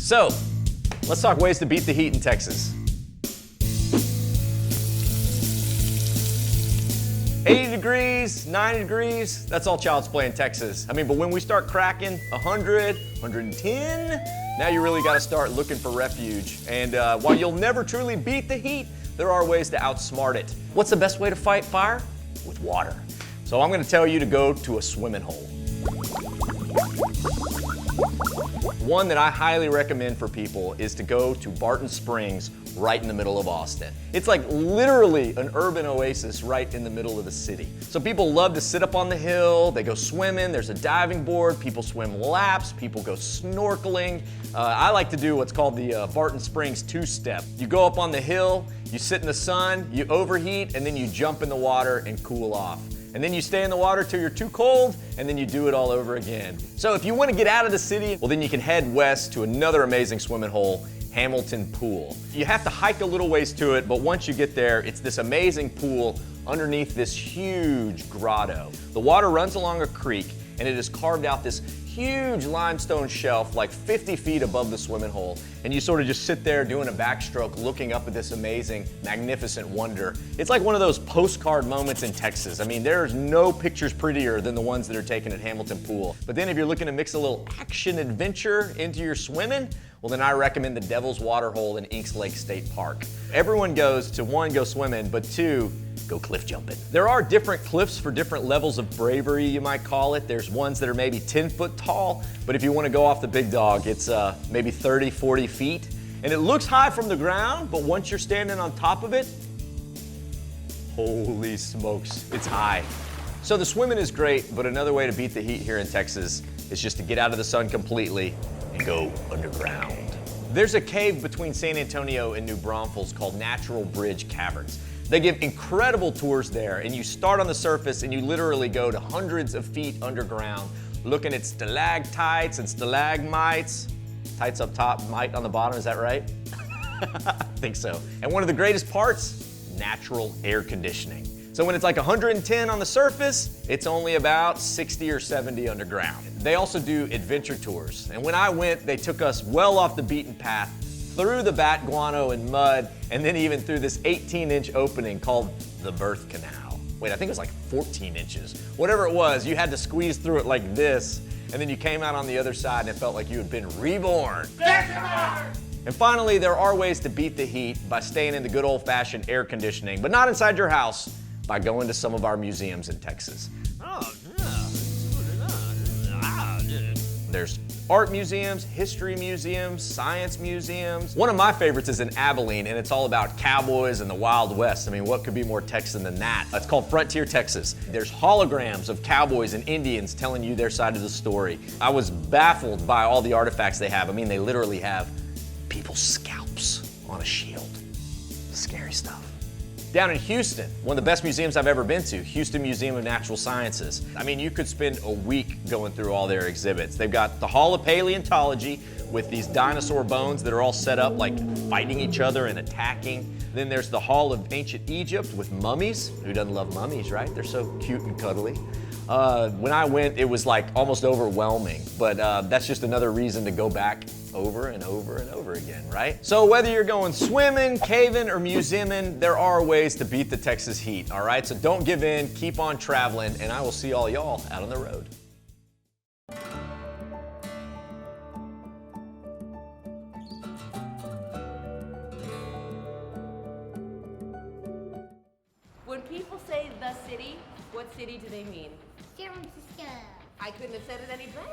So, let's talk ways to beat the heat in Texas. 80 degrees, 90 degrees, that's all child's play in Texas. I mean, but when we start cracking 100, 110, now you really gotta start looking for refuge. And while you'll never truly beat the heat, there are ways to outsmart it. What's the best way to fight fire? With water. So I'm gonna tell you to go to a swimming hole. One that I highly recommend for people is to go to BARTON Springs right in the middle of Austin. It's like literally an urban oasis right in the middle of the city. So people love to sit up on the hill, they go swimming, there's a diving board, people swim laps, people go snorkeling. I like to do what's called the BARTON Springs two-step. You go up on the hill, you sit in the sun, you overheat, and then you jump in the water and cool off. And then you stay in the water till you're too cold, and then you do it all over again. So if you want to get out of the city, well then you can head west to another amazing swimming hole, Hamilton Pool. You have to hike a little ways to it, but once you get there, it's this amazing pool underneath this huge grotto. The water runs along a creek, and it has carved out this huge limestone shelf like 50 feet above the swimming hole. And you sort of just sit there doing a backstroke looking up at this amazing, magnificent wonder. It's like one of those postcard moments in Texas. I mean, there's no pictures prettier than the ones that are taken at Hamilton Pool. But then if you're looking to mix a little action adventure into your swimming, well then I recommend the Devil's Water Hole in Inks Lake State Park. Everyone goes to one, go swimming, but two, go cliff jumping. There are different cliffs for different levels of bravery, you might call it. There's ones that are maybe 10 foot tall, but if you want to go off the big dog, it's maybe 30, 40 feet. And it looks high from the ground, but once you're standing on top of it, holy smokes, it's high. So the swimming is great, but another way to beat the heat here in Texas is just to get out of the sun completely and go underground. There's a cave between San Antonio and New Braunfels called Natural Bridge Caverns. They give incredible tours there, and you start on the surface and you literally go to hundreds of feet underground, looking at stalactites and stalagmites. Tights up top, mite on the bottom, is that right? I think so. And one of the greatest parts, natural air conditioning. So when it's like 110 on the surface, it's only about 60 or 70 underground. They also do adventure tours. And when I went, they took us well off the beaten path, through the bat guano and mud, and then even through this 18-inch opening called the birth canal. Wait, I think it was like 14 inches. Whatever it was, you had to squeeze through it like this, and then you came out on the other side and it felt like you had been reborn. And finally, there are ways to beat the heat by staying in the good old-fashioned air conditioning, but not inside your house, by going to some of our museums in Texas. There's art museums, history museums, science museums. One of my favorites is in Abilene, and it's all about cowboys and the Wild West. I mean, what could be more Texan than that? It's called Frontier Texas. There's holograms of cowboys and Indians telling you their side of the story. I was baffled by all the artifacts they have. I mean, they literally have people's scalps on a shield. Scary stuff. Down in Houston, one of the best museums I've ever been to, Houston Museum of Natural Sciences. I mean, you could spend a week going through all their exhibits. They've got the Hall of Paleontology with these dinosaur bones that are all set up like fighting each other and attacking. Then there's the Hall of Ancient Egypt with mummies. Who doesn't love mummies, right? They're so cute and cuddly. When I went, it was like almost overwhelming, but that's just another reason to go back over and over and over again, right? So whether you're going swimming, caving, or museuming, there are ways to beat the Texas heat, all right? So don't give in, keep on traveling, and I will see all y'all out on the road. When people say the city, what city do they mean? San Francisco. I couldn't have said it any better.